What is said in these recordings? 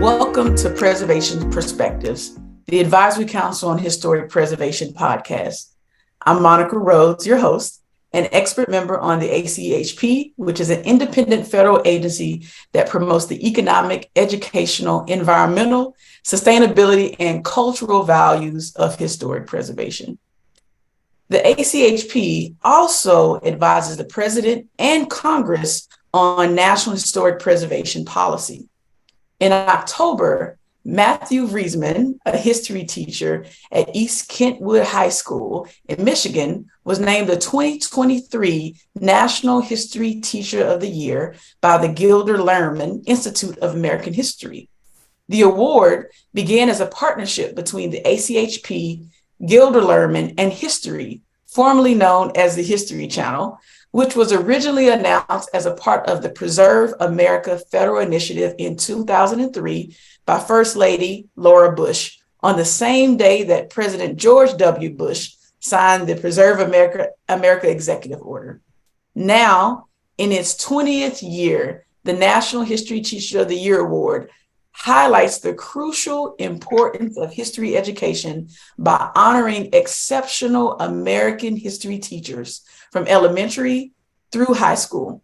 Welcome to Preservation Perspectives, the Advisory Council on Historic Preservation podcast. I'm Monica Rhodes, your host, an expert member on the ACHP, which is an independent federal agency that promotes the economic, educational, environmental, sustainability, and cultural values of historic preservation. The ACHP also advises the President and Congress on national historic preservation policy. In October, Matthew Vriesman, a history teacher at East Kentwood High School in Michigan, was named the 2023 National History Teacher of the Year by the Gilder Lehrman Institute of American History. The award began as a partnership between the ACHP, Gilder Lehrman and HISTORY, formerly known as the History Channel, which was originally announced as a part of the Preserve America federal initiative in 2003 by First Lady Laura Bush, on the same day that President George W. Bush signed the Preserve America Executive Order. Now, in its 20th year, the National History Teacher of the Year Award highlights the crucial importance of history education by honoring exceptional American history teachers from elementary through high school.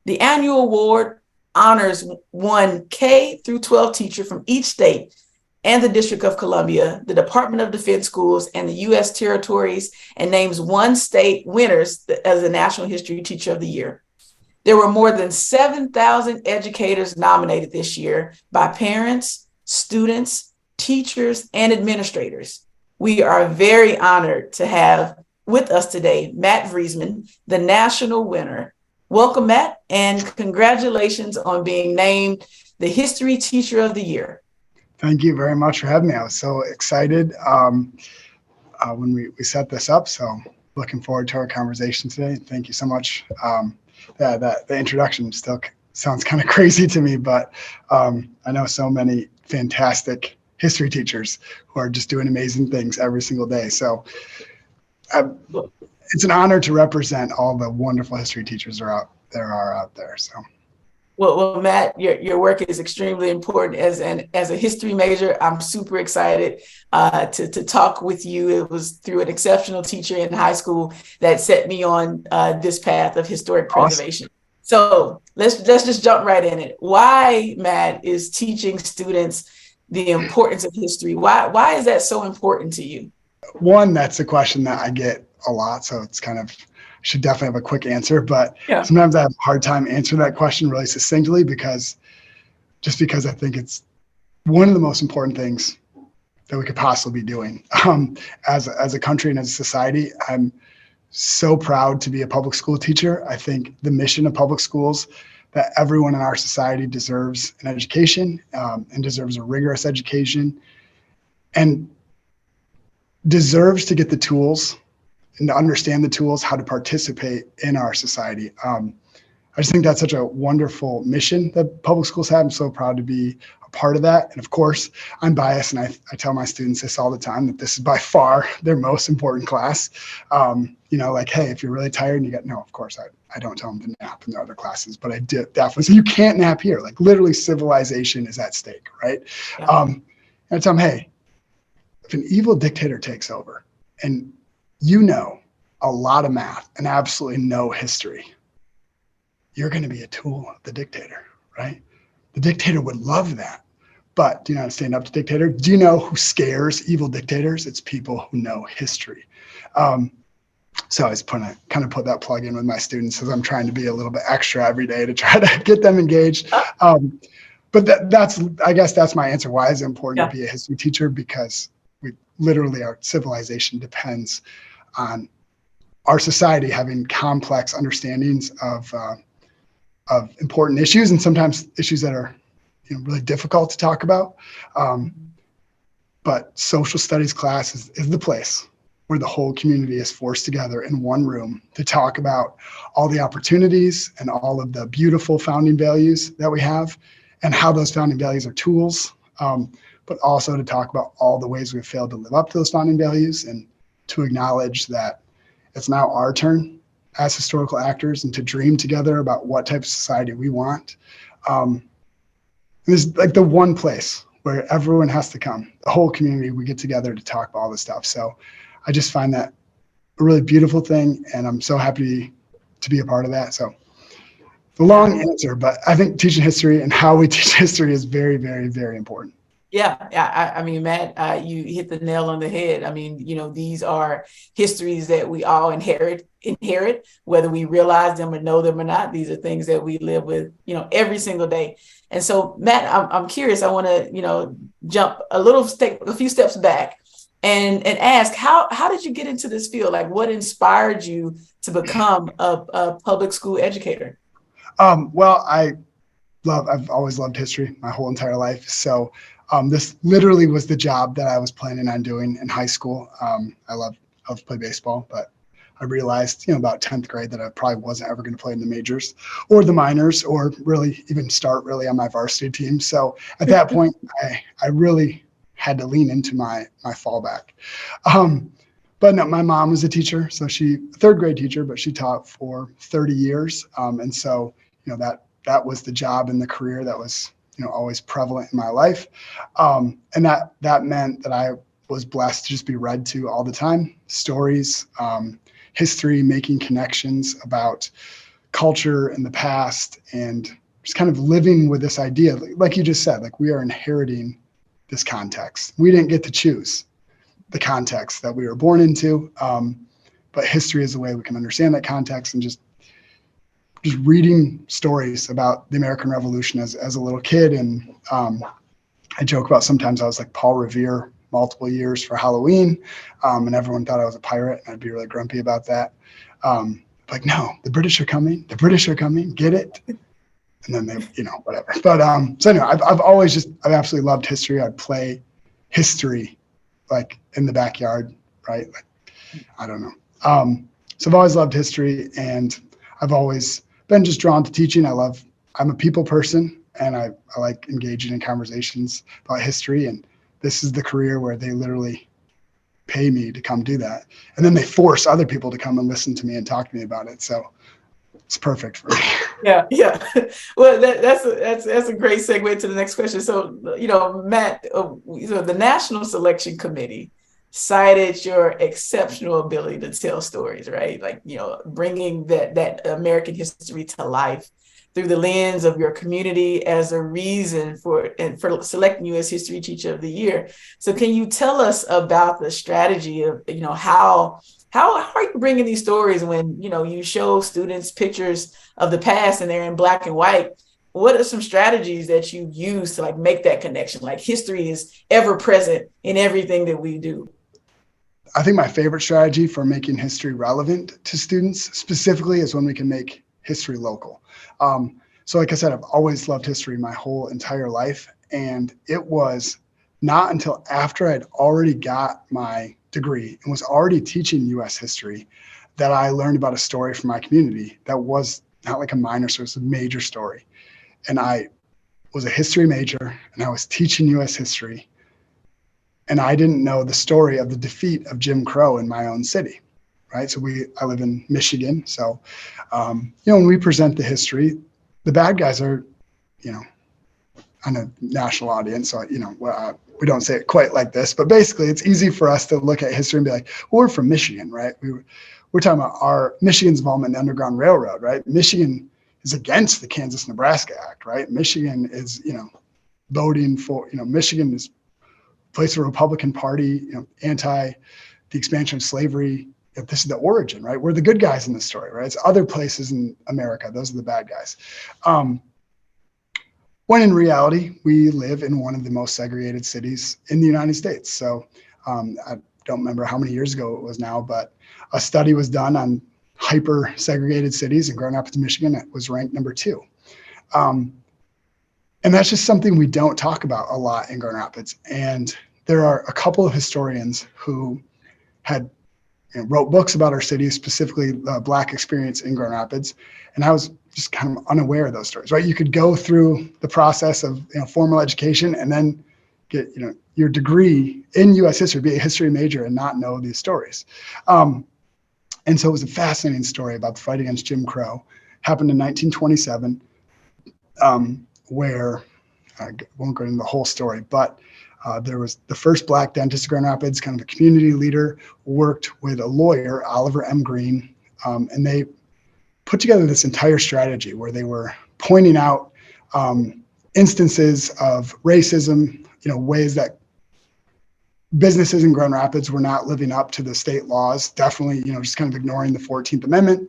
The annual award honors one K through 12 teacher from each state and the District of Columbia, the Department of Defense schools, and the U.S. territories, and names one state winners as the National History Teacher of the Year. There were more than 7,000 educators nominated this year by parents, students, teachers, and administrators. We are very honored to have with us today Matt Vriesman, the national winner. Welcome, Matt, and congratulations on being named the History Teacher of the Year. Thank you very much for having me. I was so excited when we set this up, so looking forward to our conversation today. Thank you so much. The introduction still sounds kind of crazy to me, but I know so many fantastic history teachers who are just doing amazing things every single day. So it's an honor to represent all the wonderful history teachers there are out there. So. Well, Matt, your work is extremely important. As a history major, I'm super excited to talk with you. It was through an exceptional teacher in high school that set me on this path of historic preservation. Awesome. So let's just jump right in it. Why, Matt, is teaching students the importance of history? Why is that so important to you? One, that's a question that I get a lot, so it's kind of, should definitely have a quick answer, but sometimes I have a hard time answering that question really succinctly because I think it's one of the most important things that we could possibly be doing as a country and as a society. I'm so proud to be a public school teacher. I think the mission of public schools, that everyone in our society deserves an education and deserves a rigorous education and deserves to get the tools and to understand the tools, how to participate in our society. I just think that's such a wonderful mission that public schools have. I'm so proud to be a part of that. And of course, I'm biased, and I tell my students this all the time, that this is by far their most important class. Like, hey, if you're really tired and you get, no, of course, I don't tell them to nap in their other classes, but I definitely say, you can't nap here. Like, literally, civilization is at stake, right? Yeah. And I tell them, hey, if an evil dictator takes over and you know a lot of math and absolutely no history, you're going to be a tool of the dictator, right? The dictator would love that. But do you know how to stand up to dictator? Do you know who scares evil dictators? It's people who know history. So I was kind of put that plug in with my students as I'm trying to be a little bit extra every day to try to get them engaged. But I guess that's my answer. Why is it important to be a history teacher? Because literally our civilization depends on our society having complex understandings of important issues, and sometimes issues that are really difficult to talk about. But social studies class is the place where the whole community is forced together in one room to talk about all the opportunities and all of the beautiful founding values that we have and how those founding values are tools, but also to talk about all the ways we've failed to live up to those founding values, and to acknowledge that it's now our turn as historical actors and to dream together about what type of society we want. And it's like the one place where everyone has to come. The whole community, we get together to talk about all this stuff. So I just find that a really beautiful thing, and I'm so happy to be a part of that. So the long answer, but I think teaching history and how we teach history is very, very, very important. Yeah. I mean, Matt, you hit the nail on the head. I mean, these are histories that we all inherit, whether we realize them or know them or not. These are things that we live with, every single day. And so, Matt, I'm curious. I want to, jump a few steps back and ask, how did you get into this field? Like, what inspired you to become a public school educator? Well, I've always loved history my whole entire life. So this literally was the job that I was planning on doing in high school. I love to play baseball, but I realized, about 10th grade that I probably wasn't ever going to play in the majors or the minors or really even start really on my varsity team. So at that point, I really had to lean into my fallback. But no, my mom was a teacher. So third grade teacher, but she taught for 30 years. And so, that was the job and the career that was, always prevalent in my life. And that meant that I was blessed to just be read to all the time, stories, history, making connections about culture in the past, and just kind of living with this idea, like you just said, like we are inheriting this context. We didn't get to choose the context that we were born into, but history is the way we can understand that context. And just reading stories about the American Revolution as a little kid. And I joke about sometimes I was like Paul Revere multiple years for Halloween, and everyone thought I was a pirate, and I'd be really grumpy about that. Like, no, the British are coming, get it. And then they, whatever. But so anyway, I've absolutely loved history. I'd play history like in the backyard, right? Like, I don't know. So I've always loved history, and I've always been just drawn to teaching. I'm a people person, and I like engaging in conversations about history. And this is the career where they literally pay me to come do that. And then they force other people to come and listen to me and talk to me about it. So it's perfect for me. Yeah. Well, that's a great segue to the next question. So, Matt, the National Selection Committee cited your exceptional ability to tell stories, right? Like, bringing that American history to life through the lens of your community as a reason for selecting you as History Teacher of the Year. So can you tell us about the strategy of, how are you bringing these stories when, you show students pictures of the past and they're in black and white? What are some strategies that you use to make that connection? Like, history is ever present in everything that we do. I think my favorite strategy for making history relevant to students specifically is when we can make history local. So like I said, I've always loved history my whole entire life. And it was not until after I'd already got my degree and was already teaching US history that I learned about a story from my community that was not like a minor story, it was a major story. And I was a history major and I was teaching US history. And I didn't know the story of the defeat of Jim Crow in my own city, right? So I live in Michigan. So, when we present the history, the bad guys are, on a national audience. So, we don't say it quite like this, but basically it's easy for us to look at history and be like, well, we're from Michigan, right? We're talking about Michigan's involvement in the Underground Railroad, right? Michigan is against the Kansas-Nebraska Act, right? Michigan is, voting for, Michigan is place of the Republican Party, anti the expansion of slavery. This is the origin, right? We're the good guys in the story, right? It's other places in America. Those are the bad guys. When in reality, we live in one of the most segregated cities in the United States. So I don't remember how many years ago it was now, but a study was done on hyper segregated cities, and Grand Rapids, Michigan, it was ranked number 2. And that's just something we don't talk about a lot in Grand Rapids. And there are a couple of historians who had wrote books about our city, specifically Black experience in Grand Rapids. And I was just kind of unaware of those stories, right? You could go through the process of formal education and then get your degree in U.S. history, be a history major, and not know these stories. And so it was a fascinating story about the fight against Jim Crow. Happened in 1927. Where I won't go into the whole story, but there was the first Black dentist in Grand Rapids, kind of a community leader, worked with a lawyer, Oliver M. Green, and they put together this entire strategy where they were pointing out instances of racism, ways that businesses in Grand Rapids were not living up to the state laws, definitely, just kind of ignoring the 14th Amendment.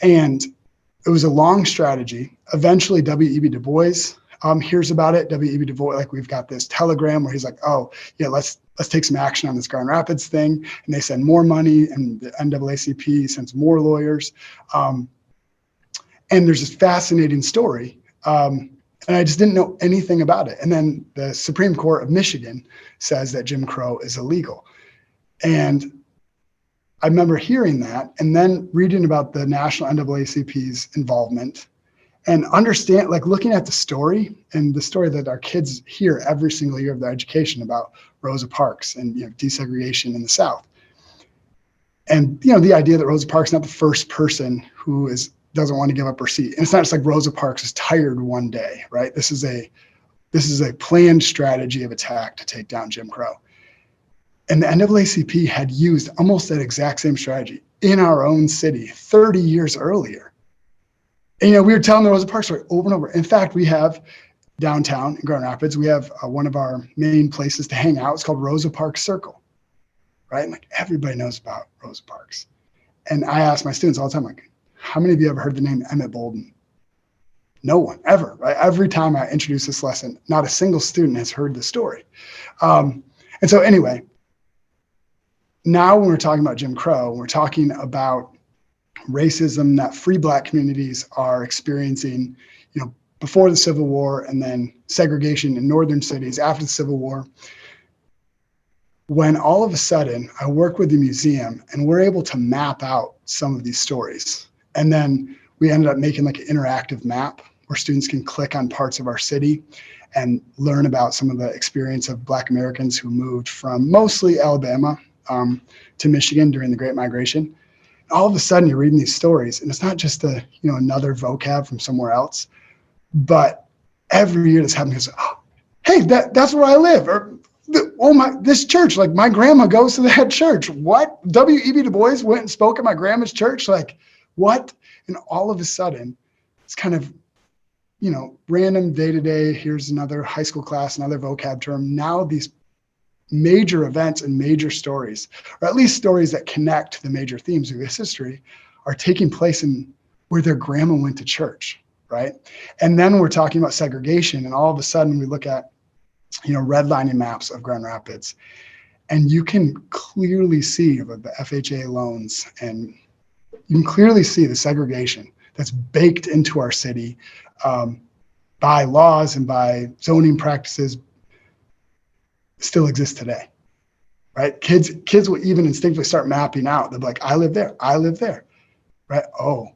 And it was a long strategy. Eventually, W.E.B. Du Bois hears about it. W.E.B. Du Bois, we've got this telegram where he's like, oh, yeah, let's take some action on this Grand Rapids thing. And they send more money, and the NAACP sends more lawyers. And there's this fascinating story. And I just didn't know anything about it. And then the Supreme Court of Michigan says that Jim Crow is illegal. And I remember hearing that and then reading about the national NAACP's involvement and looking at the story and the story that our kids hear every single year of their education about Rosa Parks and desegregation in the South. And the idea that Rosa Parks is not the first person who doesn't want to give up her seat. And it's not just like Rosa Parks is tired one day, right? This is a planned strategy of attack to take down Jim Crow. And the NAACP had used almost that exact same strategy in our own city 30 years earlier. And we were telling the Rosa Parks story over and over. In fact, we have downtown in Grand Rapids, we have one of our main places to hang out. It's called Rosa Parks Circle, right? And everybody knows about Rosa Parks. And I ask my students all the time, how many of you ever heard the name Emmett Bolden? No one, ever, right? Every time I introduce this lesson, not a single student has heard the story. And so anyway, now when we're talking about Jim Crow, we're talking about racism that free Black communities are experiencing, before the Civil War, and then segregation in northern cities after the Civil War. When all of a sudden I work with the museum and we're able to map out some of these stories. And then we ended up making an interactive map where students can click on parts of our city and learn about some of the experience of Black Americans who moved from mostly Alabama to Michigan during the Great Migration. All of a sudden you're reading these stories, and it's not just another vocab from somewhere else, but every year this happens, hey, that's where I live, or this church, my grandma goes to that church. What? W.E.B. Du Bois went and spoke at my grandma's church? What? And all of a sudden, it's kind of, random day-to-day, here's another high school class, another vocab term. Now these major events and major stories, or at least stories that connect to the major themes of this history, are taking place in where their grandma went to church, right? And then we're talking about segregation, and all of a sudden we look at, redlining maps of Grand Rapids, and you can clearly see the FHA loans, and you can clearly see the segregation that's baked into our city by laws and by zoning practices still exist today, right? Kids will even instinctively start mapping out. They'll be like, I live there, right? Oh,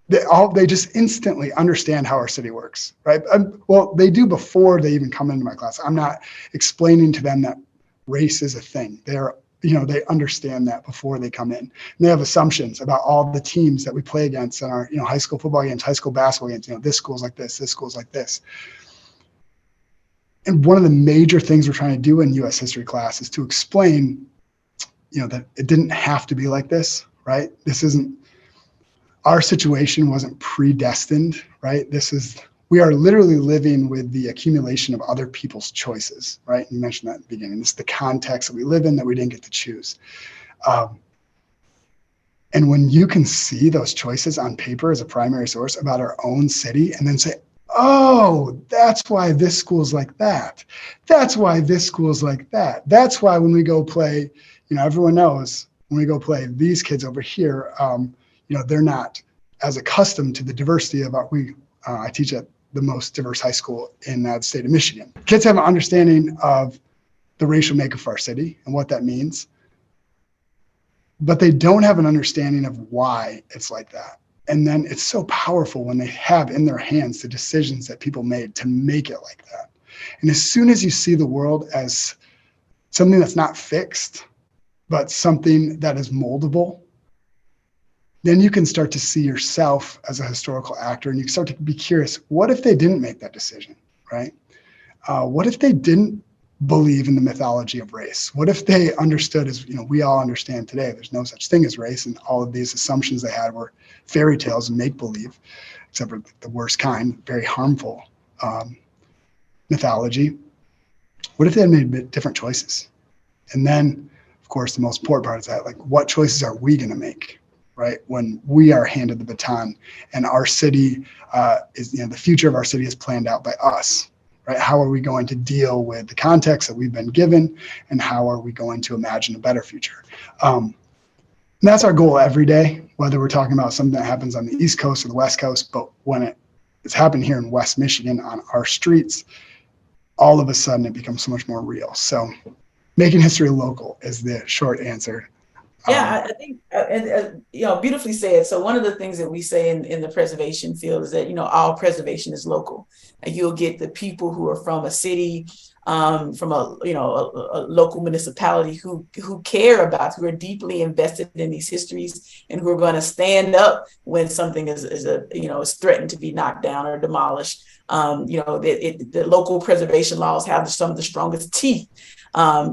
they just instantly understand how our city works, right? Well, they do before they even come into my class. I'm not explaining to them that race is a thing. They understand that before they come in. And they have assumptions about all the teams that we play against in our, high school football games, high school basketball games. This school's like this school's like this. And one of the major things we're trying to do in U.S. history class is to explain, that it didn't have to be like this, right? Our situation wasn't predestined, right? We are literally living with the accumulation of other people's choices, right? You mentioned that in the beginning. This is the context that we live in that we didn't get to choose. And when you can see those choices on paper as a primary source about our own city, and then say, oh, that's why this school's like that. That's why this school's like that. That's why when we go play, everyone knows when we go play these kids over here, they're not as accustomed to the diversity of I teach at the most diverse high school in the state of Michigan. Kids have an understanding of the racial makeup of our city and what that means, but they don't have an understanding of why it's like that. And then it's so powerful when they have in their hands the decisions that people made to make it like that. And as soon as you see the world as something that's not fixed, but something that is moldable, then you can start to see yourself as a historical actor, and you start to be curious, what if they didn't make that decision, right? What if they didn't believe in the mythology of race? What if they understood, as we all understand today, there's no such thing as race, and all of these assumptions they had were fairy tales and make-believe, except for the worst kind, very harmful mythology. What if they had made different choices? And then, of course, the most important part is that, like, what choices are we going to make, right? When we are handed the baton and our city is, the future of our city is planned out by us, right? How are we going to deal with the context that we've been given, and how are we going to imagine a better future? And that's our goal every day, whether we're talking about something that happens on the East Coast or the West Coast, but when it's happened here in West Michigan on our streets, all of a sudden it becomes so much more real. So making history local is the short answer. Yeah, I think, beautifully said. So one of the things that we say in the preservation field is that, all preservation is local. And you'll get the people who are from a city, from a local municipality who care about, who are deeply invested in these histories, and who are going to stand up when something is threatened to be knocked down or demolished. The local preservation laws have some of the strongest teeth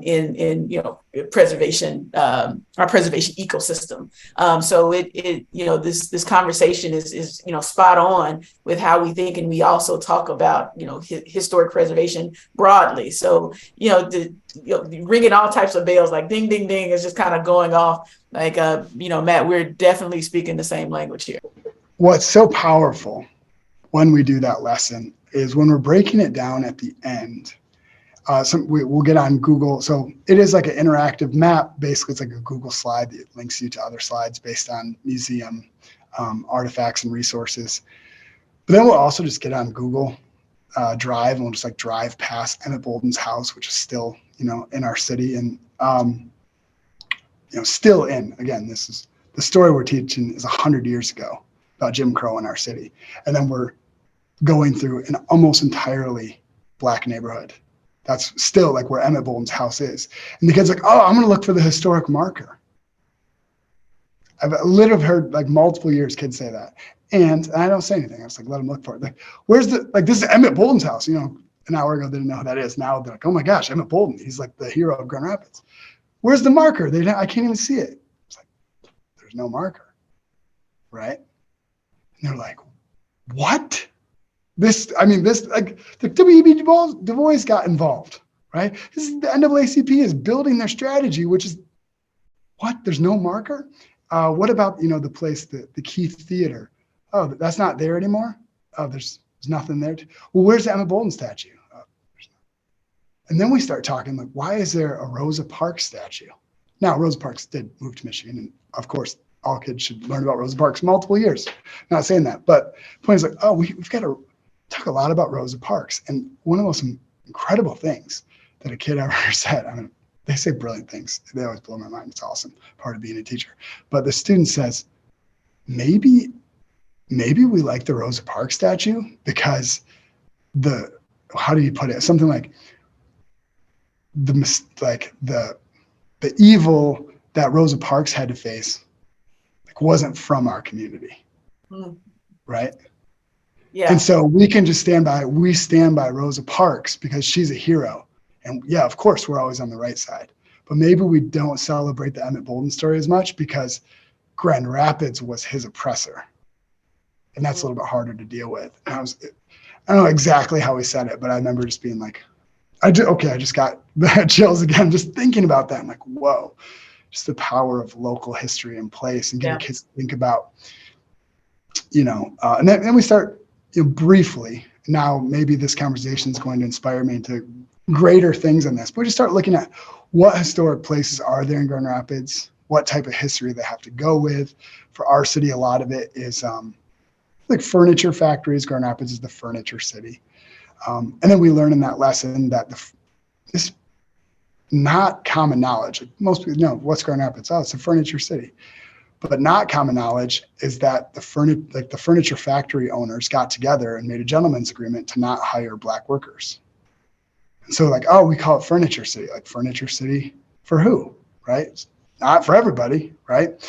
in preservation, our preservation ecosystem. So this conversation is spot on with how we think, and we also talk about historic preservation broadly. So ringing all types of bells, like ding ding ding, is just kind of going off. Like Matt, we're definitely speaking the same language here. What's so powerful when we do that lesson is when we're breaking it down at the end. We'll get on Google. So it is like an interactive map. Basically, it's like a Google slide that links you to other slides based on museum artifacts and resources. But then we'll also just get on Google Drive, and we'll just drive past Emmett Bolden's house, which is still, in our city, and still in. Again, this is the story we're teaching is 100 years ago about Jim Crow in our city, and then we're going through an almost entirely Black neighborhood. That's still where Emmett Bolden's house is. And the kid's like, oh, I'm going to look for the historic marker. I've literally heard multiple years kids say that. And I don't say anything. I just let them look for it. Where's this is Emmett Bolden's house. An hour ago, they didn't know who that is. Now they're like, oh my gosh, Emmett Bolden. He's the hero of Grand Rapids. Where's the marker? I can't even see it. It's there's no marker, right? And they're like, what? The W.E.B. Du Bois got involved, right? This is the NAACP is building their strategy, which is what? There's no marker. What about the place, the Keith Theater? Oh, that's not there anymore. Oh, there's nothing there. Well, where's the Emmett Bolden statue? Oh, and then we start talking why is there a Rosa Parks statue? Now, Rosa Parks did move to Michigan, and of course, all kids should learn about Rosa Parks multiple years. Not saying that, but the point is we've got to talk a lot about Rosa Parks. And one of the most incredible things that a kid ever said, they say brilliant things. They always blow my mind. It's awesome, part of being a teacher. But the student says, maybe we like the Rosa Parks statue because how do you put it? Something like the evil that Rosa Parks had to face wasn't from our community, right? Yeah. And so we can just stand by Rosa Parks because she's a hero. And yeah, of course, we're always on the right side. But maybe we don't celebrate the Emmett Bolden story as much because Grand Rapids was his oppressor. And that's a little bit harder to deal with. And I don't know exactly how he said it, but I remember just being I just got the chills again, just thinking about that. I'm like, whoa, just the power of local history and place and getting kids to think about, and then we start, briefly, now maybe this conversation is going to inspire me into greater things on this, but we just start looking at what historic places are there in Grand Rapids, what type of history they have to go with. For our city, a lot of it is furniture factories. Grand Rapids is the furniture city. And then we learn in that lesson that this not common knowledge. Most people know what's Grand Rapids. Oh, it's a furniture city. But not common knowledge is that the furniture factory owners got together and made a gentleman's agreement to not hire Black workers. And so we call it furniture city. Furniture city for who, right? Not for everybody, right?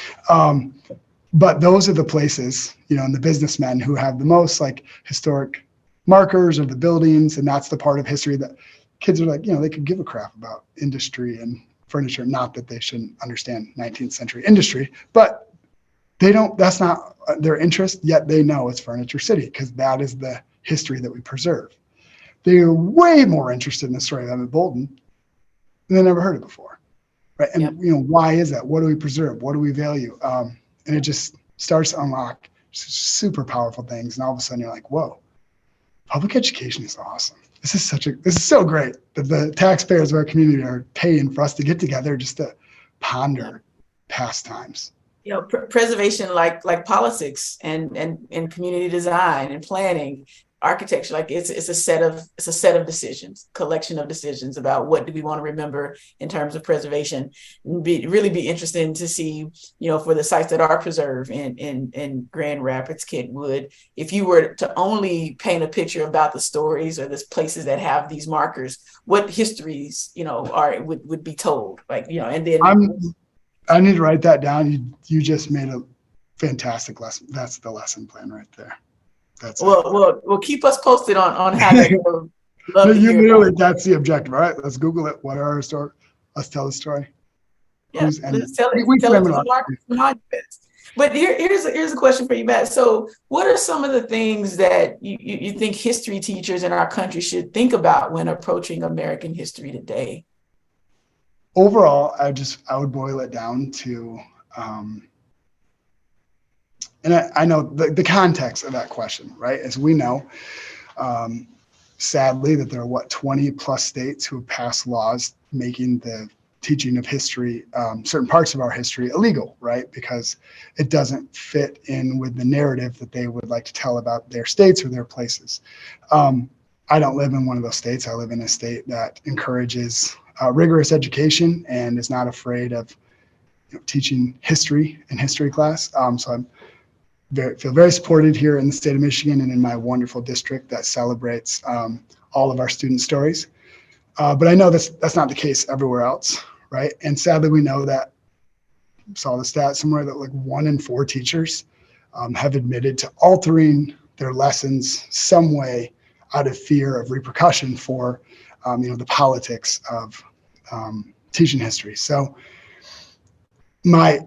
But those are the places, and the businessmen who have the most historic markers or the buildings, and that's the part of history that kids are like, they could give a crap about industry and furniture. Not that they shouldn't understand 19th century industry, but that's not their interest, yet they know it's Furniture City because that is the history that we preserve. They're way more interested in the story of Emmett Bolton than they never heard it before, right? And why is that? What do we preserve? What do we value? And it just starts to unlock super powerful things, and all of a sudden you're like, whoa, public education is awesome. This is so great that the taxpayers of our community are paying for us to get together just to ponder past times. Preservation, like politics and community design and planning, architecture, like it's a set of decisions, collection of decisions about what do we want to remember in terms of preservation. Really be interesting to see, for the sites that are preserved in Grand Rapids, Kentwood, if you were to only paint a picture about the stories or the places that have these markers, what histories, would be told, and then I need to write that down. You just made a fantastic lesson. That's the lesson plan right there. Well, keep us posted on how that goes. That's the objective. All right, let's Google it. What are our story? Let's tell the story. Yeah, let's tell it. But here's a question for you, Matt. So what are some of the things that you think history teachers in our country should think about when approaching American history today? Overall, I would boil it down to, and I know the context of that question, right? As we know, sadly, that there are 20 plus states who have passed laws making the teaching of history, certain parts of our history, illegal, right? Because it doesn't fit in with the narrative that they would like to tell about their states or their places. I don't live in one of those states. I live in a state that encourages rigorous education and is not afraid of teaching history in history class. So I feel very supported here in the state of Michigan and in my wonderful district that celebrates all of our student stories. But I know that's not the case everywhere else, right? And sadly, we know that, saw the stat somewhere that like 1 in 4 teachers have admitted to altering their lessons some way out of fear of repercussion for the politics of teaching history. So my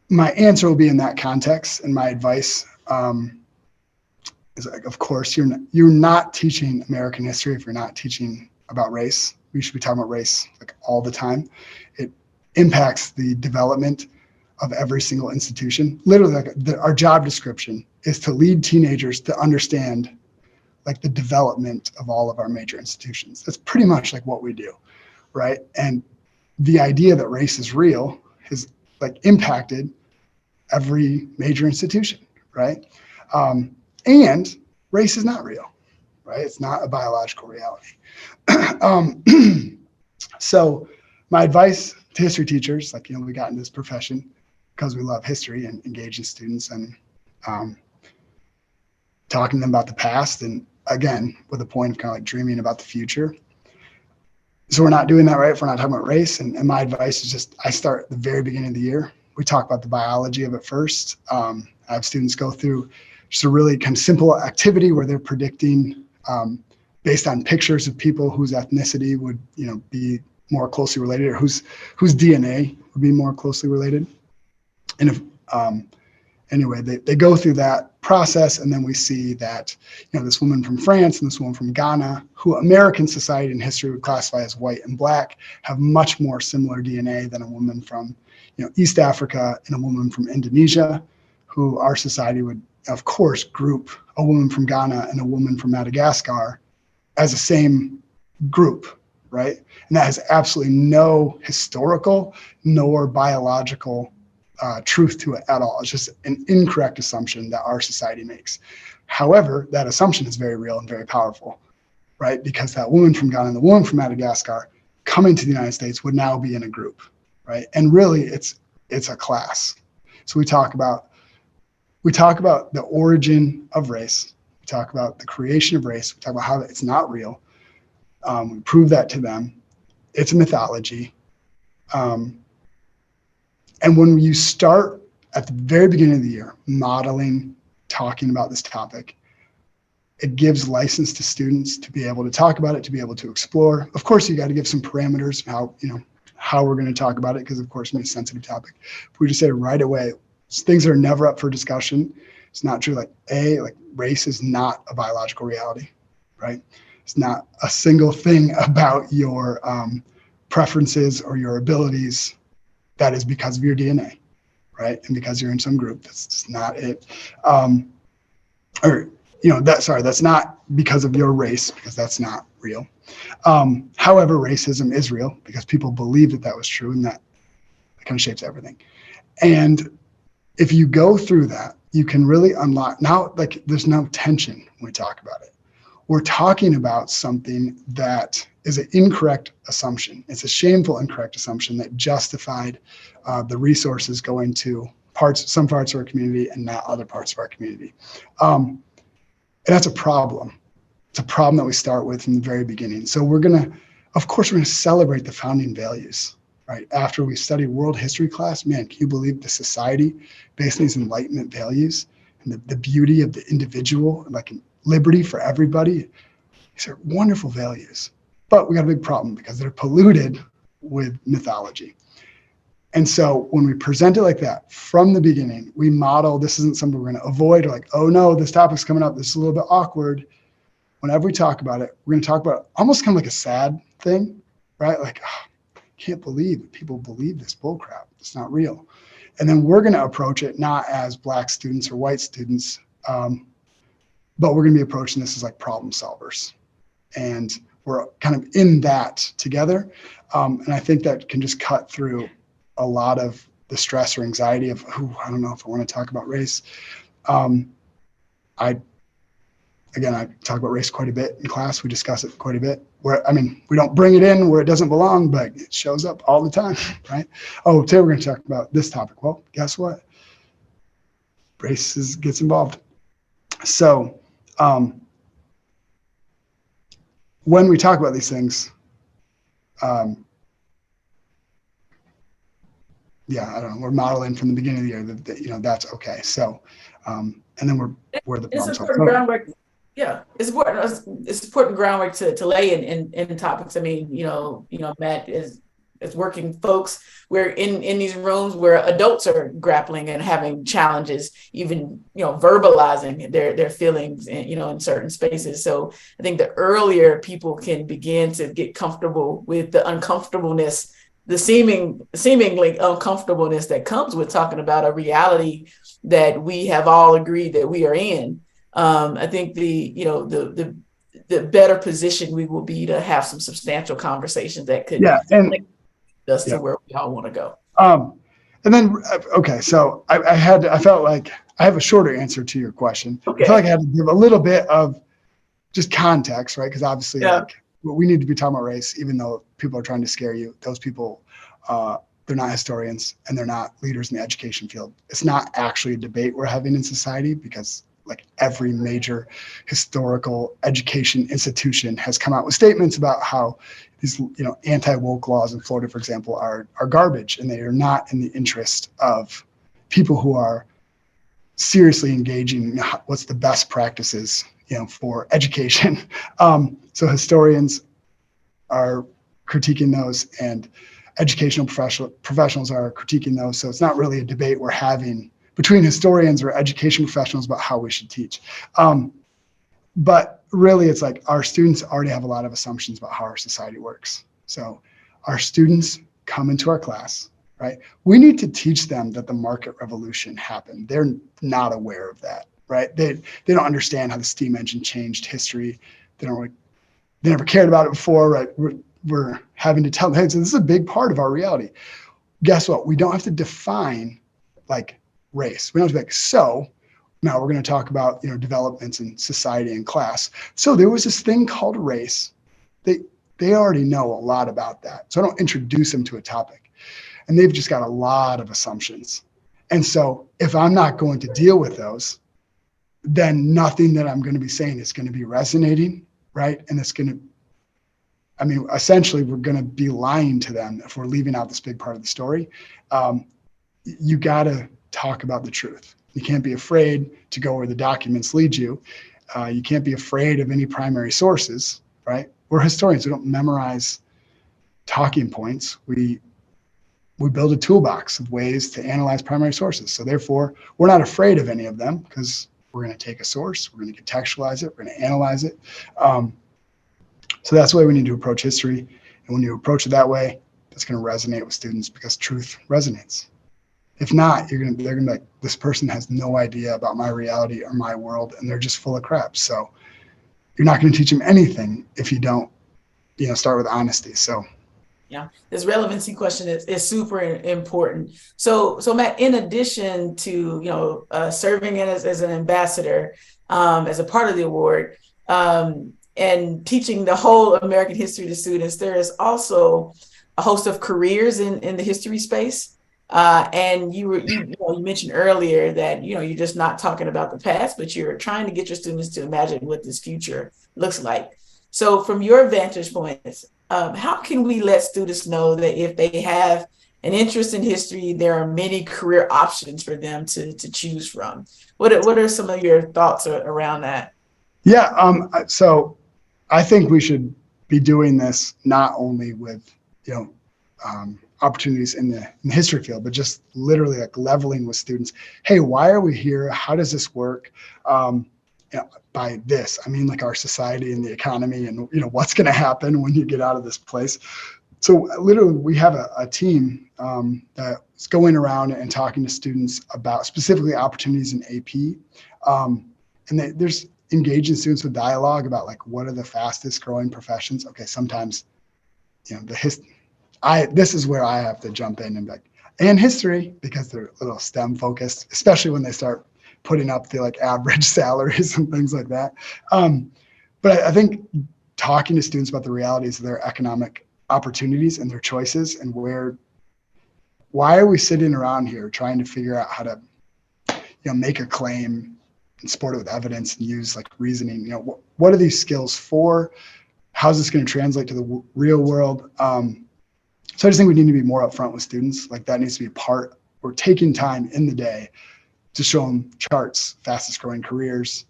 answer will be in that context, and my advice is, like, of course, you're not teaching American history if you're not teaching about race. We should be talking about race like all the time. It impacts the development of every single institution. Literally, our job description is to lead teenagers to understand like the development of all of our major institutions. That's pretty much like what we do, right? And the idea that race is real has like impacted every major institution, right? And race is not real, right? It's not a biological reality. So my advice to history teachers, like, we got into this profession because we love history and engaging students and talking to them about the past, and again, with a point of kind of like dreaming about the future. So we're not doing that, right? If we're not talking about race. And my advice is just, I start at the very beginning of the year. We talk about the biology of it first. I have students go through just a really kind of simple activity where they're predicting based on pictures of people whose ethnicity would, be more closely related, or whose DNA would be more closely related. And if, anyway, they go through that process, and then we see that, this woman from France and this woman from Ghana, who American society and history would classify as white and black, have much more similar DNA than a woman from, East Africa and a woman from Indonesia, who our society would, of course, group a woman from Ghana and a woman from Madagascar as the same group, right? And that has absolutely no historical nor biological truth to it at all. It's just an incorrect assumption that our society makes. However, that assumption is very real and very powerful, right? Because that woman from Ghana and the woman from Madagascar coming to the United States would now be in a group, right? And really, it's a class. So we talk about the origin of race. We talk about the creation of race. We talk about how it's not real. We prove that to them. It's a mythology. And when you start at the very beginning of the year, modeling, talking about this topic, It gives license to students to be able to talk about it, to be able to explore. Of course, you got to give some parameters of how we're going to talk about it, because of course it's a sensitive topic. If we just say right away, things are never up for discussion. It's not true. Like race is not a biological reality, right? It's not a single thing about your preferences or your abilities that is because of your DNA, right? And because you're in some group. That's just not it. That's not because of your race, because that's not real. However, racism is real because people believe that was true, and that kind of shapes everything. And if you go through that, you can really unlock. Now, like, there's no tension when we talk about it. We're talking about something that is an incorrect assumption. It's a shameful, incorrect assumption that justified the resources going to some parts of our community and not other parts of our community. And that's a problem. It's a problem that we start with from the very beginning. So we're going to celebrate the founding values, right? After we study world history class, man, can you believe the society based on these Enlightenment values and the beauty of the individual, like liberty for everybody? These are wonderful values, but we got a big problem because they're polluted with mythology. And so when we present it like that from the beginning, we model, this isn't something we're going to avoid, or like, oh no, this topic's coming up, this is a little bit awkward. Whenever we talk about it, we're going to talk about almost kind of like a sad thing, right? Like, oh, can't believe people believe this bullcrap. It's not real. And then we're going to approach it not as Black students or white students, but we're going to be approaching this as like problem solvers. And we're kind of in that together. And I think that can just cut through a lot of the stress or anxiety of, I don't know if I want to talk about race. I talk about race quite a bit in class. We discuss it quite a bit. We don't bring it in where it doesn't belong, but it shows up all the time, right? Oh, today we're going to talk about this topic. Well, guess what? Race gets involved. So when we talk about these things, I don't know, we're modeling from the beginning of the year that that's okay. So, and then we're the problem solver. Yeah, it's important groundwork to lay in topics. I mean, Matt is working folks. We're in these rooms where adults are grappling and having challenges, even verbalizing their feelings, in certain spaces. So I think the earlier people can begin to get comfortable with the uncomfortableness, the seemingly uncomfortableness that comes with talking about a reality that we have all agreed that we are in. I think the better position we will be to have some substantial conversations that could link us to where we all want to go. And then, okay, so I felt like I have a shorter answer to your question. Okay. I feel like I had to give a little bit of just context, right? Because obviously, we need to be talking about race, even though people are trying to scare you. Those people, they're not historians and they're not leaders in the education field. It's not actually a debate we're having in society, because like every major historical education institution has come out with statements about how these anti-woke laws in Florida, for example, are garbage, and they are not in the interest of people who are seriously engaging what's the best practices for education. So historians are critiquing those, and educational professionals are critiquing those. So it's not really a debate we're having between historians or education professionals about how we should teach. But really, it's like our students already have a lot of assumptions about how our society works. So our students come into our class, right? We need to teach them that the market revolution happened. They're not aware of that, right? They don't understand how the steam engine changed history. They never cared about it before, right? We're having to tell them, hey, so this is a big part of our reality. Guess what? We don't have to define like race. We don't have to be like, so now we're going to talk about developments in society and class. So there was this thing called race. They already know a lot about that. So I don't introduce them to a topic, and they've just got a lot of assumptions. And so if I'm not going to deal with those, then nothing that I'm going to be saying is going to be resonating, right? And it's going to, essentially we're going to be lying to them if we're leaving out this big part of the story. You got to talk about the truth. You can't be afraid to go where the documents lead you. You can't be afraid of any primary sources, right? We're historians. We don't memorize talking points. We build a toolbox of ways to analyze primary sources. So therefore, we're not afraid of any of them because we're going to take a source, we're going to contextualize it, we're going to analyze it. So that's the way we need to approach history. And when you approach it that way, that's going to resonate with students because truth resonates. If not, they're going to be like, this person has no idea about my reality or my world, and they're just full of crap. So you're not going to teach them anything if you don't, start with honesty. So yeah, this relevancy question is super important. So Matt, in addition to serving as an ambassador, as a part of the award, and teaching the whole American history to students, there is also a host of careers in the history space. And you mentioned earlier that you're just not talking about the past, but you're trying to get your students to imagine what this future looks like. So from your vantage points, how can we let students know that if they have an interest in history, there are many career options for them to choose from? What are some of your thoughts around that? Yeah, so I think we should be doing this not only with opportunities in the history field, but just literally like leveling with students. Hey, why are we here? How does this work? By this, I mean like our society and the economy and what's going to happen when you get out of this place. So literally we have a team that's going around and talking to students about specifically opportunities in AP. And there's engaging students with dialogue about like, what are the fastest growing professions? Okay, sometimes, this is where I have to jump in and be like, and history, because they're a little STEM focused, especially when they start putting up the like average salaries and things like that. But I think talking to students about the realities of their economic opportunities and their choices and why are we sitting around here trying to figure out how to, make a claim and support it with evidence and use like reasoning, what are these skills for? How's this going to translate to the real world? So I just think we need to be more upfront with students. Like that needs to be a part. We're taking time in the day to show them charts, fastest growing careers.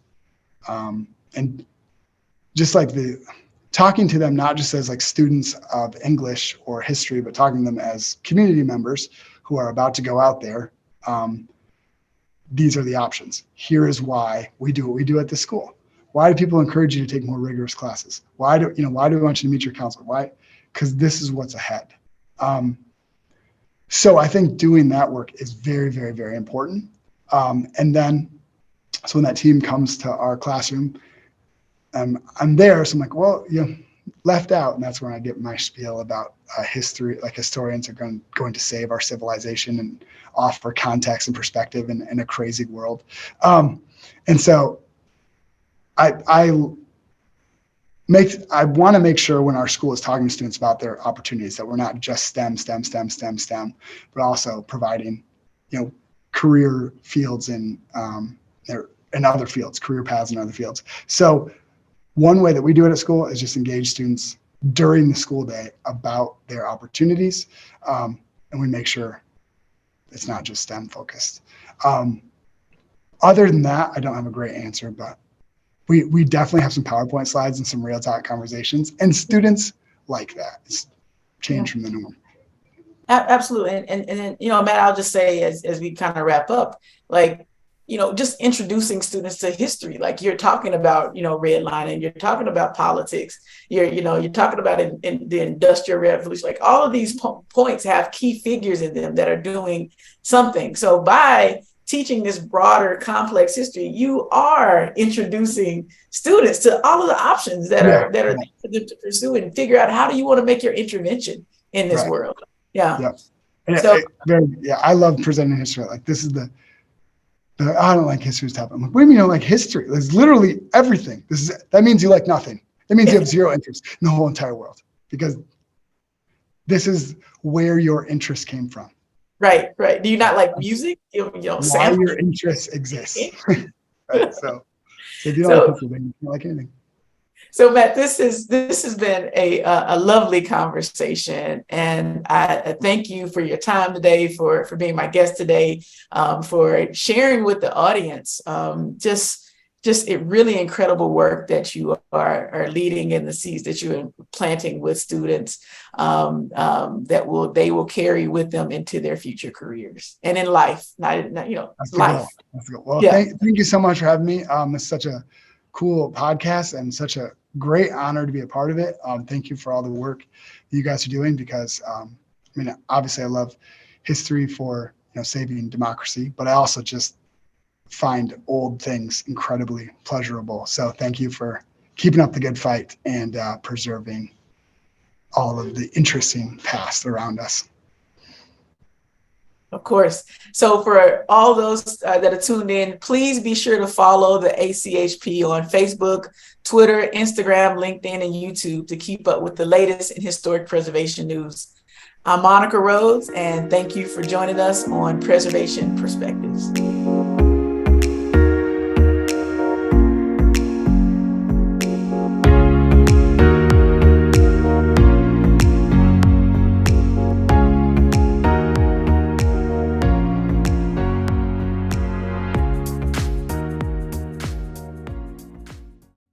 And just like talking to them, not just as like students of English or history, but talking to them as community members who are about to go out there. These are the options. Here is why we do what we do at the school. Why do people encourage you to take more rigorous classes? Why do we want you to meet your counselor? Why? Because this is what's ahead. So I think doing that work is very, very, very important. And then, so when that team comes to our classroom, I'm there. So I'm like, well, left out. And that's where I get my spiel about history, like historians are going to save our civilization and offer context and perspective in a crazy world. And so I want to make sure when our school is talking to students about their opportunities that we're not just STEM, but also providing, career fields in other fields, career paths in other fields. So one way that we do it at school is just engage students during the school day about their opportunities. And we make sure it's not just STEM focused. Other than that, I don't have a great answer, but we definitely have some PowerPoint slides and some real talk conversations, and students like that. It's change from the norm. Absolutely. And then, Matt, I'll just say as we kind of wrap up, like, just introducing students to history, like you're talking about, redlining, you're talking about politics, you're talking about in the Industrial Revolution, like all of these points have key figures in them that are doing something. So by teaching this broader, complex history, you are introducing students to all of the options that are there for them to pursue and figure out how do you want to make your intervention in this world. Yeah. So I love presenting history. Like this is I don't like history stuff. I'm like, what do you mean you don't like history? There's literally everything. That means you like nothing. That means you have zero interest in the whole entire world, because this is where your interest came from. Right. Do you not like music? Why your interests exist. Right. So if you don't like history, then you don't like anything. So Matt, this has been a lovely conversation, and I thank you for your time today, for being my guest today, for sharing with the audience just just really incredible work that you are leading in the seeds that you're planting with students that they will carry with them into their future careers and in life, not That's the life. goal. That's the goal. Well, Yeah. thank you so much for having me. It's such a cool podcast and such a great honor to be a part of it. Thank you for all the work that you guys are doing, because obviously I love history for saving democracy, but I also just find old things incredibly pleasurable. So thank you for keeping up the good fight and preserving all of the interesting past around us. Of course. So for all those that are tuned in, please be sure to follow the ACHP on Facebook, Twitter, Instagram, LinkedIn, and YouTube to keep up with the latest in historic preservation news. I'm Monica Rhodes, and thank you for joining us on Preservation Perspectives.